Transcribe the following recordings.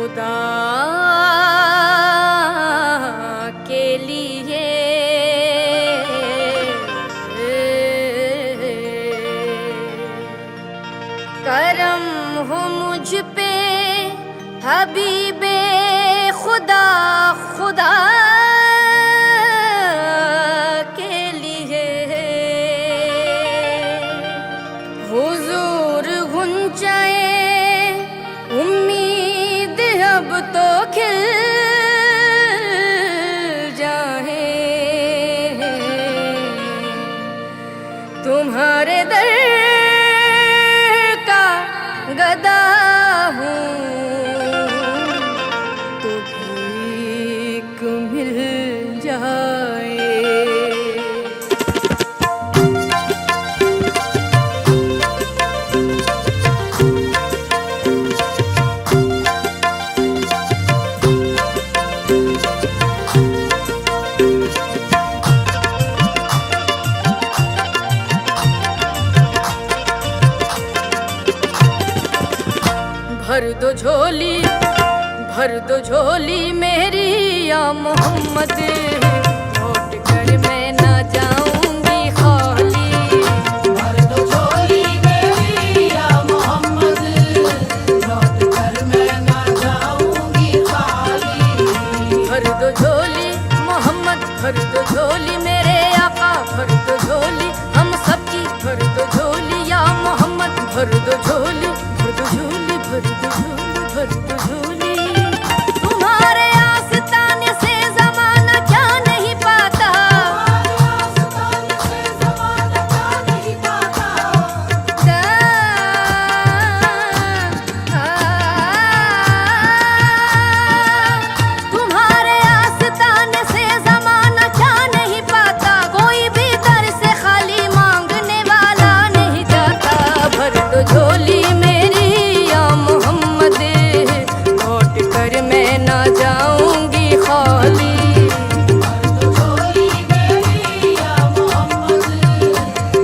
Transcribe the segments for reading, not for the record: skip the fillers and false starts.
खुदा के लिए करम हो मुझ पे हबीबे खुदा खुदा के लिए हुजूर गुंजाए उम्मीद अब तो खिल जाए तुम्हारे दर का गदा हूँ तो भीख मिल जाए। भर दो झोली मेरी या मोहम्मद लौट कर मैं ना जाऊंगी खाली। भर दो झोली मेरी या मोहम्मद लौट कर मैं ना जाऊंगी खाली। भर दो झोली मोहम्मद भर दो झोली मेरे आका भर दो झोली हम सबकी भर दो झोली या मोहम्मद भर दो झोली भर दो झोली भर दो झोली भर दो झोली। तुम्हारे आस्ताने से ज़माना क्या नहीं पाता आस्ताने से ज़माना क्या नहीं पाता। तुम्हारे आस्ताने से ज़माना क्या नहीं पाता कोई भी दर से खाली मांगने वाला नहीं जाता। भर दो झोली मेरी या मोहम्मद लौट कर मैं ना जाऊंगी खाली। भर दो झोली मेरी या मोहम्मद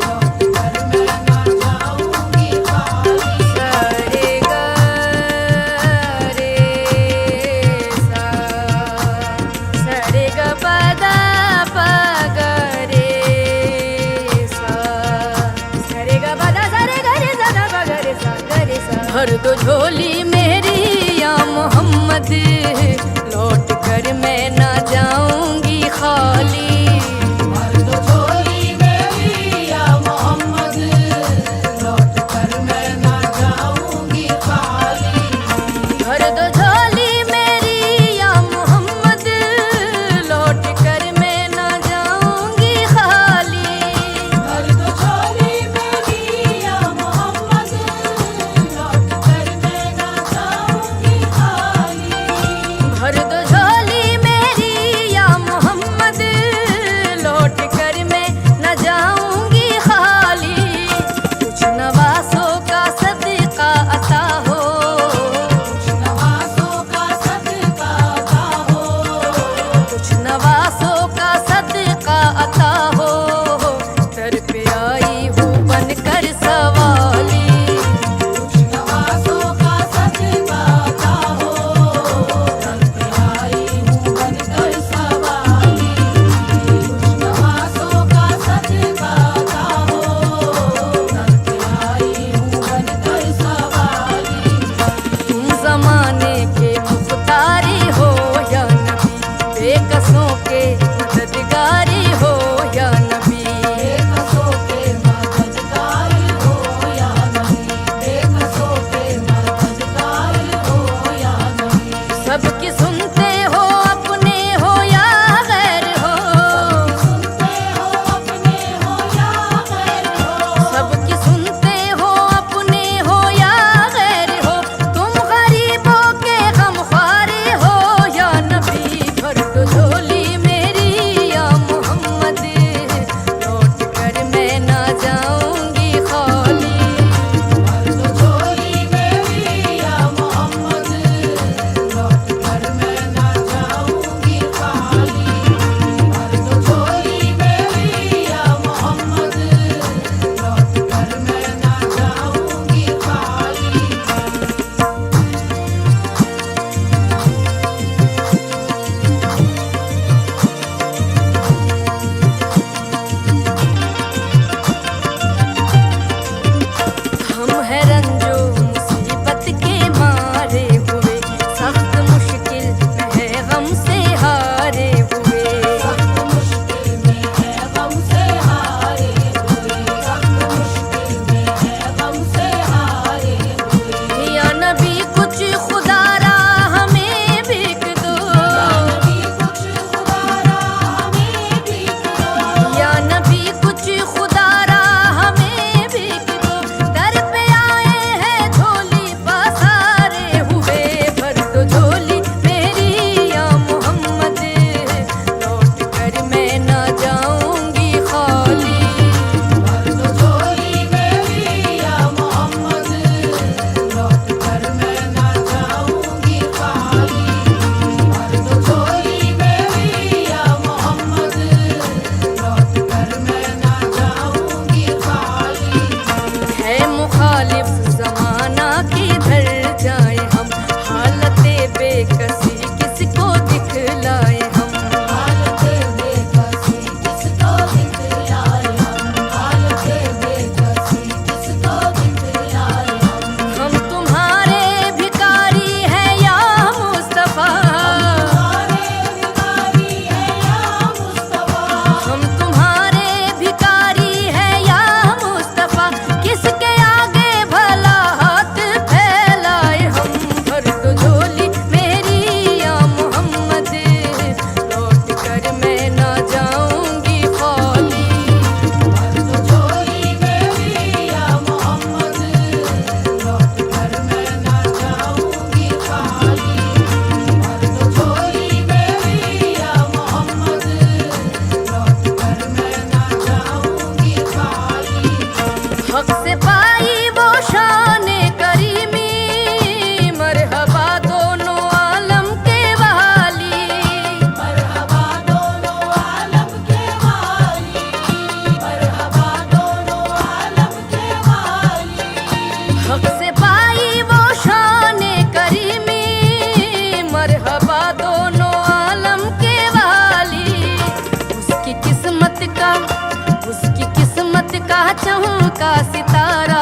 लौट कर मैं ना जाऊंगी खाली। सारे गा रे सा सारे गा पदा पगा रे सा सारे गा पदा सारे गा रे सा दा पगा रे सा गा रे सा। भर दो झोली मेरी या मोहम्मद लौट कर मैं ना जाऊंगी खाली। भर दो झोली मेरी या मोहम्मद लौट कर मैं ना जाऊंगी खाली। भर दो झोली मेरी या मोहम्मद लौट कर मैं ना जाऊंगी खाली। भर दो झोली मेरी या मोहम्मद लौट कर मैं ना जाऊंगी खाली। भर दो झोली मेरी या मोहम्मद लौट कर मैं न जाऊंगी खाली। कुछ नवासों का सदका अता हो कुछ नवाज़ों का सदका अता हो कुछ नवासों का सदका अता हो दर पे आई हूँ बनकर सवाली। कुछ नवाज़ों का सदका अता हो दर पे आई हूँ बनकर सवाली। कुछ नवाज़ों का सदका अता हो दर पे आई हूँ बनकर सवाली। तुम जमाने के मुख्तारी हो या नबी बेकसों के मददगारी हो या नबी। बेकसों के मददगार हो या नबी बेकसों के मददगार हो या नबी। सबकी सुनते हो अपने हो या गैर हो सुनते हो अपने हो या गैर हो। सबकी सुनते हो अपने हो या गैर हो तुम गरीबों के गमख्वारी हो या नबी। भर दो झोली मेरी या मोहम्मद लौट कर मैं ना जाऊंगी खाली। भर दो झोली मेरी या मोहम्मद लौट कर चमका सितारा,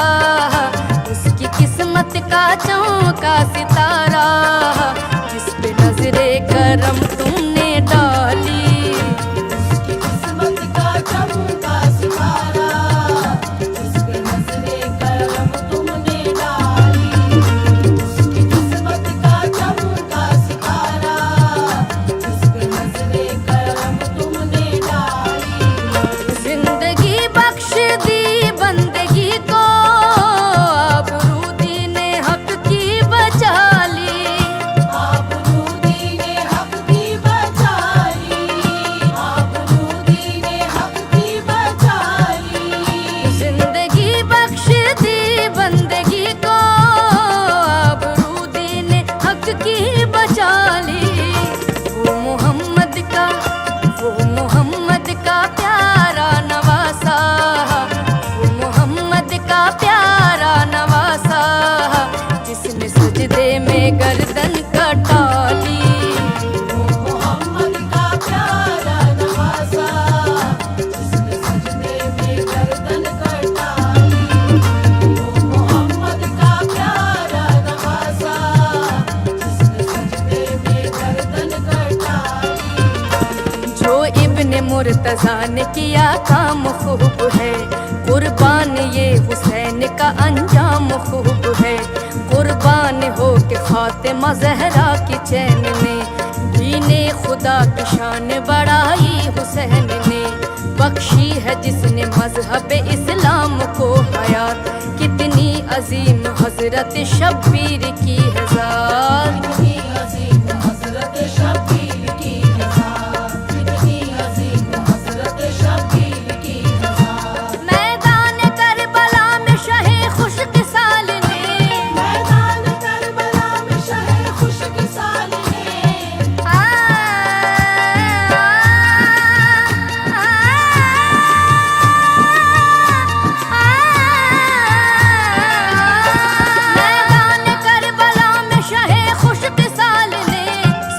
उसकी किस्मत का चमका सितारा, जिस पे नजरे करम तुमने डाली। उसकी किस्मत का चमका सितारा, जिस पे नजरे करम तुमने डाली। उसकी किस्मत का चमका सितारा, जिस पे नजरे करम तुमने डाली। जिंदगी बख्श दी बंदगी को, आबरू दीने हक की बचा ली। आबरू दीने हक की बचा ली, आबरू दीने हक की बचा ली। जिंदगी बख्श दी बंदगी को, आबरू दीने हक की बचा ली। वो मोहम्मद का प्यारा नवासा, वो मोहम्मद का प्यारा नवासा, जिसने सजदे में गर्दन कटा ली। वो मोहम्मद का प्यारा नवासा, जिसने सजदे में गर्दन कटा ली। वो मोहम्मद का प्यारा नवासा, जिसने सजदे में गर्दन कटा ली। जो इब्ने मुर्तजा ने किया काम खूब है, कुर्बान ये हुसैन का अंजाम खूब है। कुर्बान हो के फातिमा ज़हरा की चैन ने, दीने खुदा की शान बढ़ाई हुसैन ने। बख्शी है जिसने मजहब इस्लाम को हयात, कितनी अजीम हजरत शब्बीर की है ज़ात। कितनी अजीम हज़रत शब्बीर की है ज़ात, कितनी अजीम हज़रत शब्बीर की है ज़ात। मैदान करबला में शहे खुशकिसाल ने, मैदान करबला में शहे खुशकिसाल ने, मैदान करबला में शहे खुशकिसाल ने,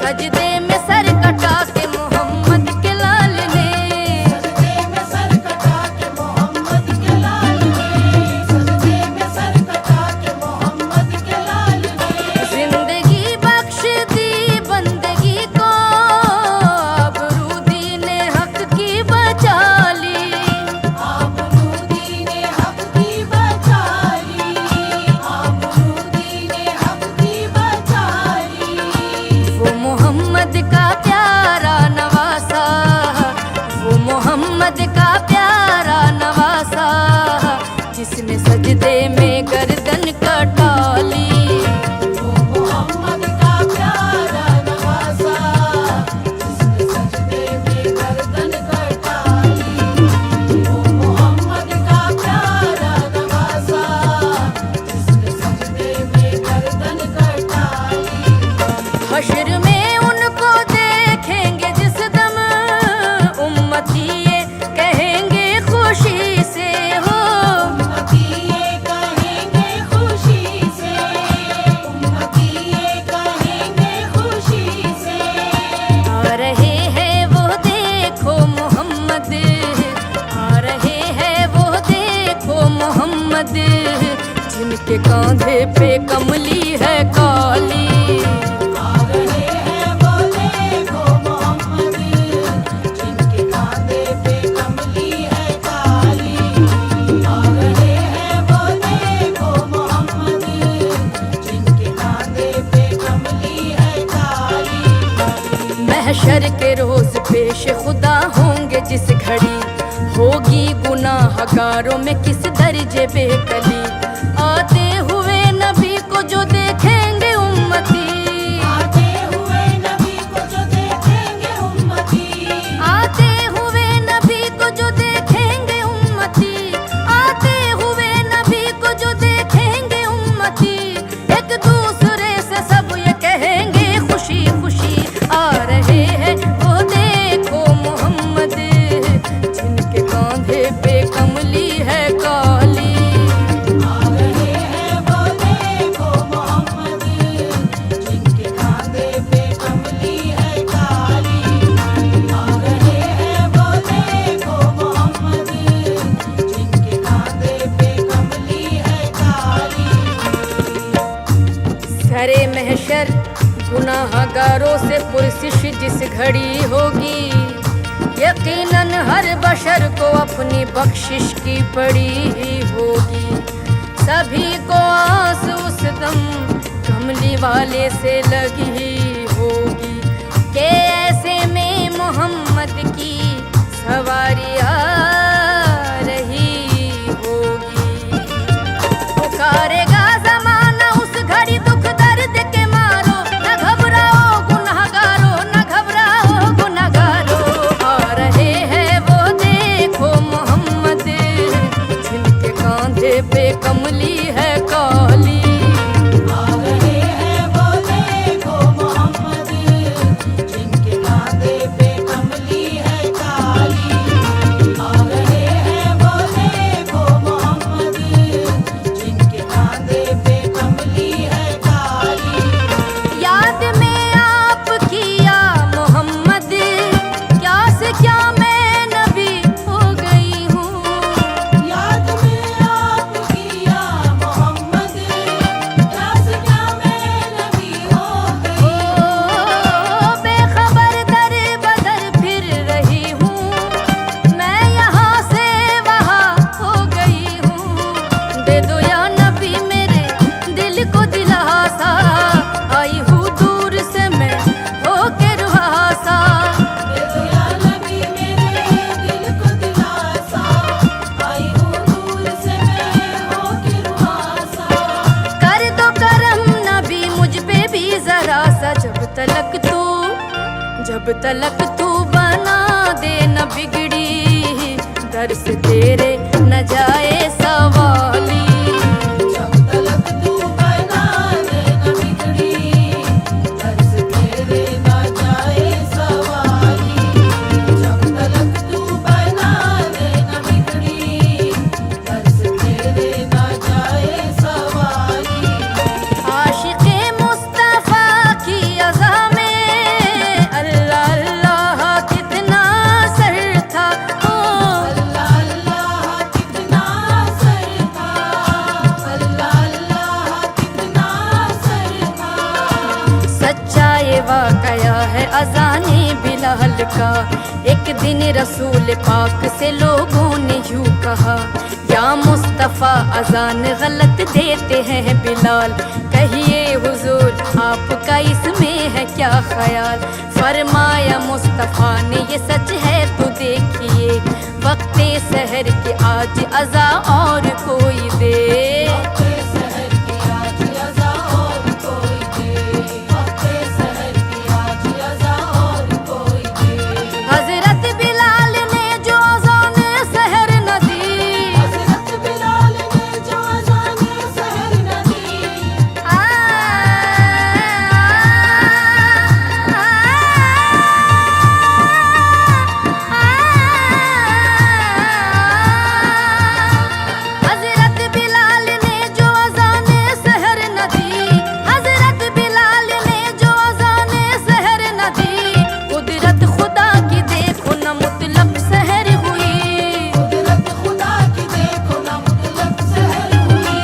सजदे में सर कटा के मोहम्मद के लाल ने। सजदे में सर कटा के मोहम्मद के लाल ने, सजदे में सर कटा के मोहम्मद के लाल ने। जिंदगी बख्श दी बंदगी को, आबरू दीने हक की बचा ली। आबरू दीने हक की बचा ली, आबरू दीने हक की बचा ली। वो मोहम्मद का प्यारा नवासा, वो मोहम्मद का प्यारा नवासा, जिसने सजदे में गर्दन कटा ली। वो मोहम्मद का प्यारा नवासा, जिसने सजदे में गर्दन कटा ली। वो मोहम्मद का प्यारा नवासा, जिसने सजदे में गर्दन कटा ली। हश्र में उनको देखेंगे जिस दम, उम्मती ये कहेंगे खुशी से हो। उम्मती ये कहेंगे खुशी से, उम्मती ये कहेंगे खुशी से। आ रहे हैं वो देखो मोहम्मद, आ रहे हैं वो देखो मोहम्मद, जिनके कांधे पे कमली है काली। आ रहे हैं वो देखो मोहम्मद, जिनके कांधे पे कमली है काली। आ रहे हैं वो देखो मोहम्मद, जिनके कांधे पे कमली है काली। महशर के रोज पेश खुदा होंगे जिस घड़ी, होगी गुनाहगारों में किस दर्जे बेकली। आते हुए नबी को जो देखेंगे उम्मती, आते हुए नबी को जो देखेंगे उम्मती, आते हुए नबी को जो देखेंगे उम्मती, आते हुए नबी को जो देखेंगे उम्मती, एक दूसरे से सब ये कहेंगे खुशी खुशी। आ रहे हैं वो देखो मोहम्मद, जिनके कांधे पे कमली है काली। गुनाहगारों से पुरसिश जिस घड़ी होगी, यकीनन हर बशर को अपनी बख्शिश की पड़ी ही होगी। सभी को आस उस दम कमली वाले से लगी ही होगी कि ऐसे में मोहम्मद की सवारी आ रही होगी। पुकारेगा ज़माना उस घड़ी दुख दर्द के मारो, न घबराओ गुनहगारो, न घबराओ गुनहगारो। आ रहे हैं वो देखो मोहम्मद, जिनके कांधे पे कमली है काली। आ रहे हैं वो देखो मोहम्मद, जिनके कांधे पे कमली है काली। आ रहे हैं वो देखो मोहम्मद, जिनके कांधे पे कमली है काली। याद में आप किया मोहम्मद, क्या से क्या मैं नबी हो गई हूँ। याद में आप किया मोहम्मद, क्या से क्या मैं नबी हो गई। ओ बेखबर दर बदर फिर रही हूँ, मैं यहाँ से वहाँ हो गई हूँ। दे दो या नबी मेरे दिल को दिलासा, आई हूँ दूर से मैं होके रुहासा। दे दो या नबी मेरे दिल को दिलासा, आई हूँ दूर से मैं होके रुहासा। कर दो करम नबी मुझ पे भी जरा सा, जब तलक तू बना दे न बिगड़ी, दर से तेरे न जाए सवाली। जब तलक तू बना दे न बिगड़ी, दर से तेरे ना जाए सवाली। जब तलक तू बना दे न बिगड़ी, दर से तेरे ना जाए सवाली। आशिक़े मुस्तफ़ा की अज़ा में अल्लाह अल्लाह कितना सर था। ओ अल्लाह अल्लाह कितना सर था, अल्लाह अल्लाह कितना सर था। सच्चा ये वाकया है अज़ाने बिलाल का। एक दिन रसूल पाक से लोगों ने यूं कहा, या मुस्तफ़ा अज़ान गलत देते हैं बिलाल, कहिए हुजूर आपका इसमें है क्या ख्याल। फरमाया मुस्तफ़ा ने ये सच है तो देखिए, वक्ते सहर के आज अज़ा और कोई दे। वक्ते सहर की आज अज़ा और कोई दे, वक्ते सहर की आज अज़ा और कोई दे। हज़रत बिलाल ने जो अज़ान सहर न दी, हज़रत बिलाल ने जो अज़ान सहर न दी। हज़रत बिलाल ने जो अज़ान सहर न दी, हज़रत बिलाल ने जो अज़ान सहर न दी। कुदरत खुदा की देखो न मुतलक सहर हुई। कुदरत खुदा की देखो ना मुतलक सहर हुई,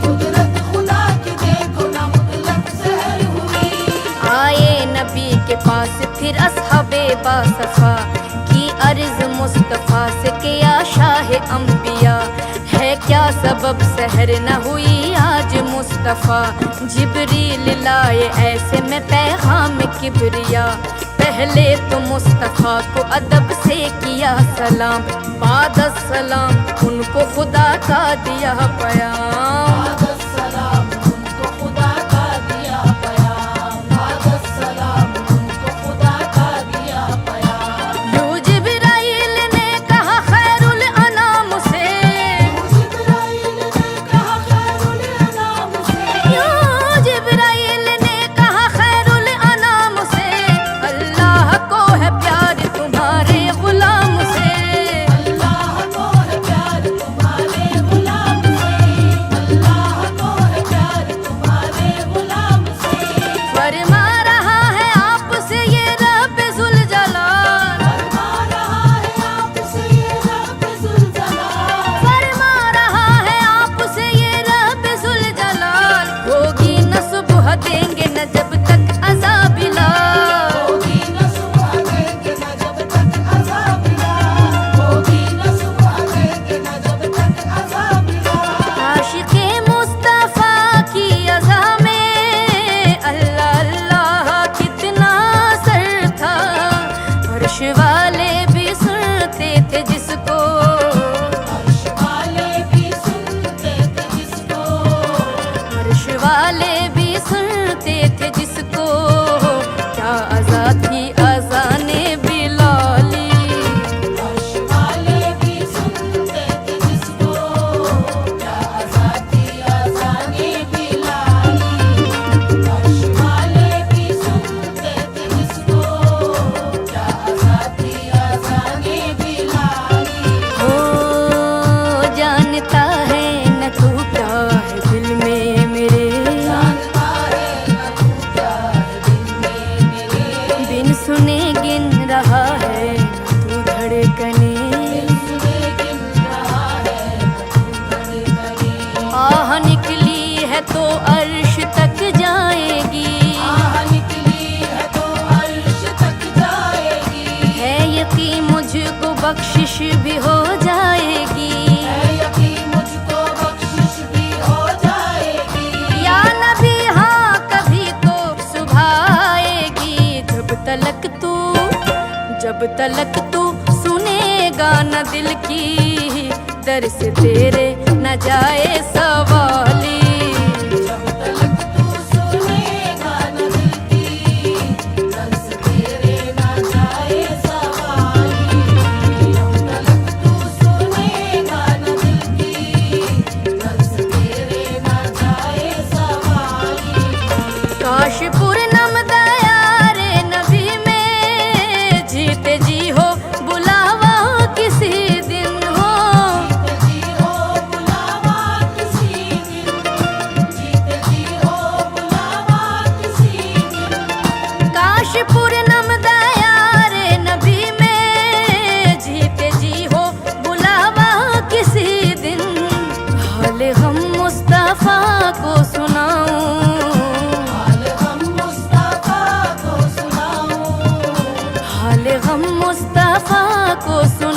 कुदरत खुदा की देखो ना मुतलक सहर हुई। आए नबी के पास फिर असहाबे बासफा की अर्ज मुस्तफ़ा से किया शाह अंबिया, है क्या सबब सहर न हुई आज मुस्तफ़ा। जिब्रील लाए ऐसे में पैगाम किबरिया, पहले तो मुस्तफ़ा को अदब से किया सलाम, बाद सलाम उनको खुदा का दिया प्याम। बाद सलाम उनको खुदा का दिया प्याम, बाद सलाम उनको खुदा का दिया प्याम। यूं जिब्राइल ने कहा खैरुल अनाम से, जिब्राइल ने कहा खैरुल अनाम से, यूं जिब्राइल ने कहा खैरुल अनाम से, अल्लाह को है प्यार तुम्हारे गुलाम से। अल्लाह को है प्यार तुम्हारे गुलाम से, अल्लाह बख्शिश भी हो जाएगी, है यकीन मुझको बख्शिश भी हो जाएगी। या नबी हाँ कभी तो सुबह आएगी। जब तलक तू सुनेगा न दिल की, दर से तेरे न जाए सवाली। जब तलक तू सुनेगा न दिल की, दर से तेरे न जाए सवाली। जब तलक तू सुनेगा न दिल की, दर से तेरे न जाए सवाली। काश पूर्णम दया रे नबी में, जीते जी हो बुलावा किसी दिन हो। जीते जी हो बुलावा किसी दिन, जीते जी हो बुलावा किसी दिन। काश पूर्णम दया रे नबी में, जीते जी हो बुलावा किसी दिन। हाल हम मुस्तफा को सुनाऊं, हाल हम मुस्तफा को सुनाऊं, हाल हम मुस्तफा को सुनाऊं।